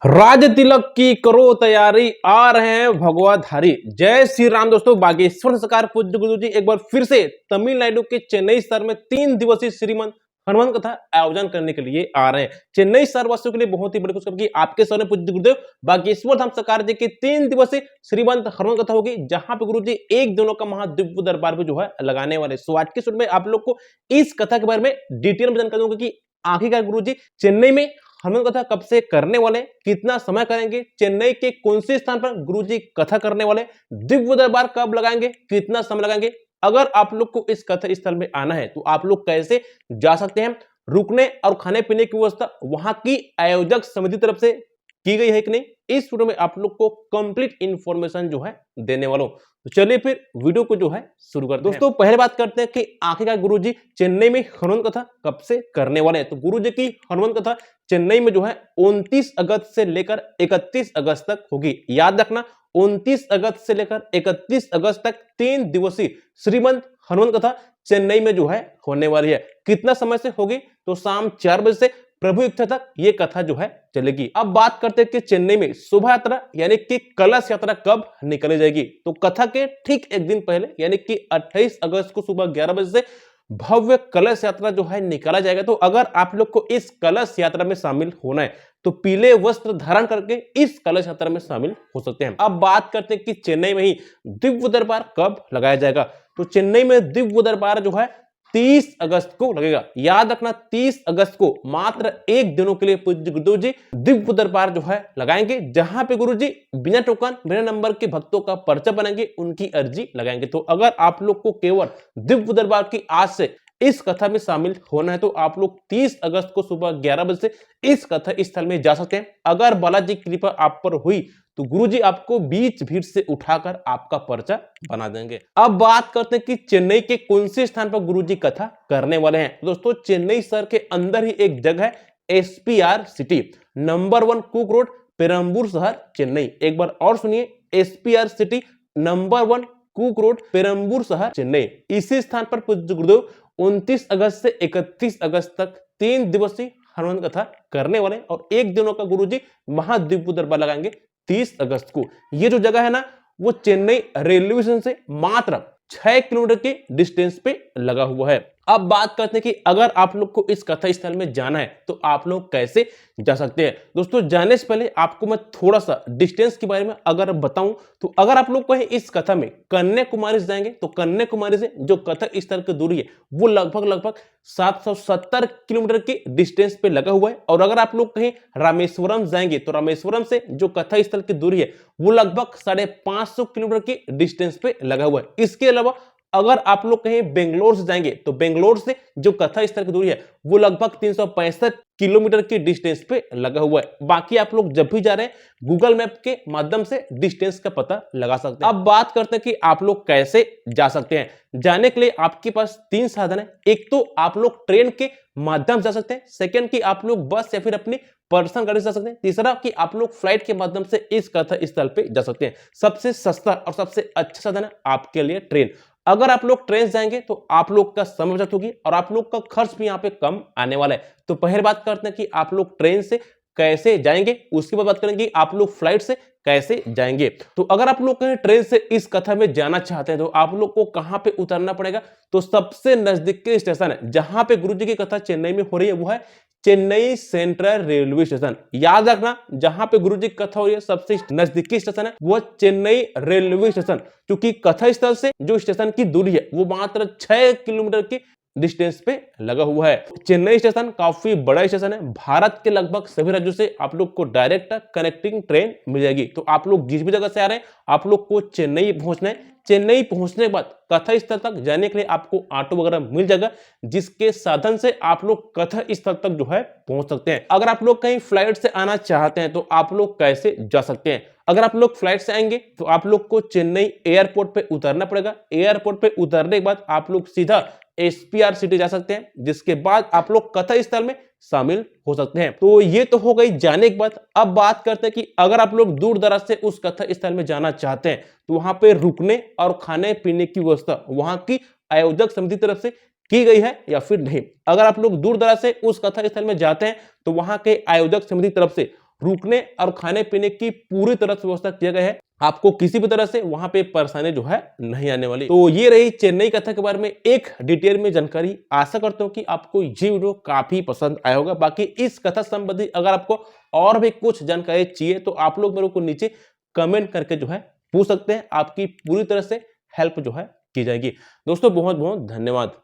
राज तिलक की करो तैयारी, आ रहे हैं भगवाधारी। जय श्री राम दोस्तों। बागेश्वर सरकार पूज्य गुरु जी एक बार फिर से तमिलनाडु के चेन्नई शहर में 3 दिवसीय श्रीमंत हनुमान कथा आयोजन करने के लिए आ रहे हैं। चेन्नई शहर वासियों के लिए बहुत ही बड़ी खुशखबरी, आपके शहर में पूज्य गुरुदेव बागेश्वर धाम सरकार जी की 3 दिवसीय श्रीमंत हनुमान कथा होगी, जहां पे गुरु जी एक दिनों का महादिव्य दरबार भी जो है लगाने वाले। सो आज के शुरू में आप लोग को इस कथा के बारे में डिटेल में जानकारी दूंगा कि आखिरकार गुरु जी चेन्नई में हनुमान कथा कब से करने वाले, कितना समय करेंगे, चेन्नई के कौन से स्थान पर गुरुजी कथा करने वाले, दिव्य दरबार कब लगाएंगे, कितना समय लगाएंगे। अगर आप लोग को इस कथा स्थल में आना है तो आप लोग कैसे जा सकते हैं, रुकने और खाने पीने की व्यवस्था वहां की आयोजक समिति तरफ से की गई है कि नहीं, इस वीडियो में आप लोग को कंप्लीट इंफॉर्मेशन जो है देने वाला हूं। तो चलिए फिर वीडियो को जो है शुरू करते हैं। दोस्तों पहले बात करते हैं कि आखिरकार गुरुजी चेन्नई में हनुमान कथा कब से करने वाले हैं। तो गुरुजी की हनुमान कथा चेन्नई में जो है 29 अगस्त से लेकर 31 अगस्त तक होगी। याद रखना 29 अगस्त से लेकर 31 अगस्त तक 3 दिवसीय श्रीमंत हनुमान कथा चेन्नई में जो है होने वाली है। कितना समय से होगी, तो शाम 4 बजे से प्रभु इच्छा तक ये कथा जो है चलेगी। अब बात करते हैं कि चेन्नई में शोभा यात्रा यानी कि कलश यात्रा कब निकली जाएगी। तो कथा के ठीक एक दिन पहले यानी कि 28 अगस्त को सुबह 11 बजे से भव्य कलश यात्रा जो है निकाला जाएगा। तो अगर आप लोग को इस कलश यात्रा में शामिल होना है तो पीले वस्त्र धारण करके इस कलश यात्रा में शामिल हो सकते हैं। अब बात करते हैं कि चेन्नई में ही दिव्य दरबार कब लगाया जाएगा। तो चेन्नई में दिव्य दरबार जो है 30 अगस्त को लगेगा। याद रखना 30 अगस्त को मात्र एक दिनों के लिए पूज्य गुरुदेव जी दिव्य दरबार जो है लगाएंगे, जहां पे गुरु जी बिना टोकन बिना नंबर के भक्तों का पर्चा बनाएंगे, उनकी अर्जी लगाएंगे। तो अगर आप लोग को केवल दिव्य दरबार की आज से इस कथा में शामिल होना है तो आप लोग 30 अगस्त को सुबह 11 बजे से इस कथा स्थल में जा सकते हैं। अगर बालाजी की कृपा आप पर हुई तो गुरुजी आपको बीच भीड़ से उठाकर आपका पर्चा बना देंगे। अब बात करते हैं कि चेन्नई के कौन से स्थान पर गुरुजी कथा करने वाले हैं। दोस्तों चेन्नई शहर के अंदर ही एक जगह है SPR city, number 1 cook road, Perambur शहर, चेन्नई। एक बार और सुनिए, SPR city, number 1 cook road, Perambur शहर, चेन्नई। इसी स्थान पर पूज्य गुरुदेव 29 अगस्त से 31 अगस्त तक 3 दिवसीय हनुमान कथा करने वाले और एक दिनों का गुरुजी महादिव्य दरबार लगाएंगे 30 अगस्त को। ये जो जगह है ना, वो चेन्नई रेलवे स्टेशन से मात्र 6 किलोमीटर के डिस्टेंस पे लगा हुआ है। अब बात करते हैं कि अगर आप लोग को इस कथा स्थल में जाना है तो आप लोग कैसे जा सकते हैं। दोस्तों जाने से पहले आपको मैं थोड़ा सा डिस्टेंस के बारे में अगर बताऊं तो अगर आप लोग कहें इस कथा में कन्याकुमारी से जाएंगे तो कन्याकुमारी से जो कथा स्थल की दूरी है वो लगभग 770 किलोमीटर के डिस्टेंस पे लगा हुआ है। और अगर आप लोग कहीं रामेश्वरम जाएंगे तो रामेश्वरम से जो कथा स्थल की दूरी है वो लगभग 550 किलोमीटर के डिस्टेंस पे लगा हुआ है। इसके अलावा अगर आप लोग कहीं बेंगलोर से जाएंगे तो बेंगलोर से जो कथा स्थल की दूरी है वो लगभग 365 किलोमीटर की डिस्टेंस पे लगा हुआ है। बाकी आप लोग जब भी जा रहे हैं गूगल मैप के माध्यम से डिस्टेंस का पता लगा सकते हैं। अब बात करते हैं कि आप लोग कैसे जा सकते हैं। जाने के लिए आपके पास 3 साधन है। एक तो आप लोग ट्रेन के माध्यम से जा सकते हैं, सेकंड कि आप लोग बस या फिर अपनी पर्सनल गाड़ी से जा सकते हैं, तीसरा कि आप लोग फ्लाइट के माध्यम से इस कथा स्थल पे जा सकते हैं। सबसे सस्ता और सबसे अच्छा साधन है आपके लिए ट्रेन। अगर आप लोग ट्रेन से जाएंगे तो आप लोग का समय बचत होगी और आप लोग का खर्च भी यहाँ पे कम आने वाला है। तो पहले बात करते हैं कि आप लोग ट्रेन से कैसे जाएंगे, उसके बाद बात करेंगे आप लोग फ्लाइट से कैसे जाएंगे। तो अगर आप लोग कहीं ट्रेन से इस कथा में जाना चाहते हैं तो आप लोग को कहां पे उतरना पड़ेगा। तो सबसे नजदीक के स्टेशन है जहां पे गुरुजी की कथा चेन्नई में हो रही है वो है चेन्नई सेंट्रल रेलवे स्टेशन। याद रखना जहां पे गुरुजी की कथा हो रही है सबसे नजदीकी स्टेशन है वो चेन्नई रेलवे स्टेशन, क्योंकि कथा स्थल से जो स्टेशन की दूरी है वो मात्र 6 किलोमीटर की डिस्टेंस पे लगा हुआ है। चेन्नई स्टेशन काफी बड़ा स्टेशन है। भारत के लगभग सभी राज्यों से आप लोग को डायरेक्ट कनेक्टिंग ट्रेन मिल जाएगी। तो आप लोग जिस भी जगह से आ रहे हैं आप लोग को चेन्नई पहुंचना है। चेन्नई पहुंचने के बाद कथा स्थल तक जाने के लिए आपको ऑटो वगैरह मिल जाएगा, जिसके साधन से आप लोग कथा स्थल तक जो है पहुंच सकते हैं। अगर आप लोग कहीं फ्लाइट से आना चाहते हैं तो आप लोग कैसे जा सकते हैं। अगर आप लोग फ्लाइट से आएंगे तो आप लोग को चेन्नई एयरपोर्ट पे उतरना पड़ेगा। एयरपोर्ट पे उतरने के बाद आप लोग सीधा एसपीआर सिटी जा सकते हैं, जिसके बाद आप लोग कथा स्थल में शामिल हो सकते हैं। तो ये तो हो गई जाने की बात। अब बात करते हैं कि अगर आप लोग दूर दराज से उस कथा स्थल में जाना चाहते हैं तो वहां पे रुकने और खाने पीने की व्यवस्था वहां की आयोजक समिति तरफ से की गई है या फिर नहीं। अगर आप लोग दूर दराज से उस कथा स्थल में जाते हैं तो वहां के आयोजक समिति तरफ से रुकने और खाने पीने की पूरी तरह से व्यवस्था किया गया है। आपको किसी भी तरह से वहां पे परेशानी जो है नहीं आने वाली। तो ये रही चेन्नई कथा के बारे में एक डिटेल में जानकारी। आशा करता हूं कि आपको ये वीडियो काफी पसंद आया होगा। बाकी इस कथा संबंधी अगर आपको और भी कुछ जानकारी चाहिए तो आप लोग मेरे को नीचे कमेंट करके जो है पूछ सकते हैं। आपकी पूरी तरह से हेल्प जो है की जाएगी। दोस्तों बहुत बहुत धन्यवाद।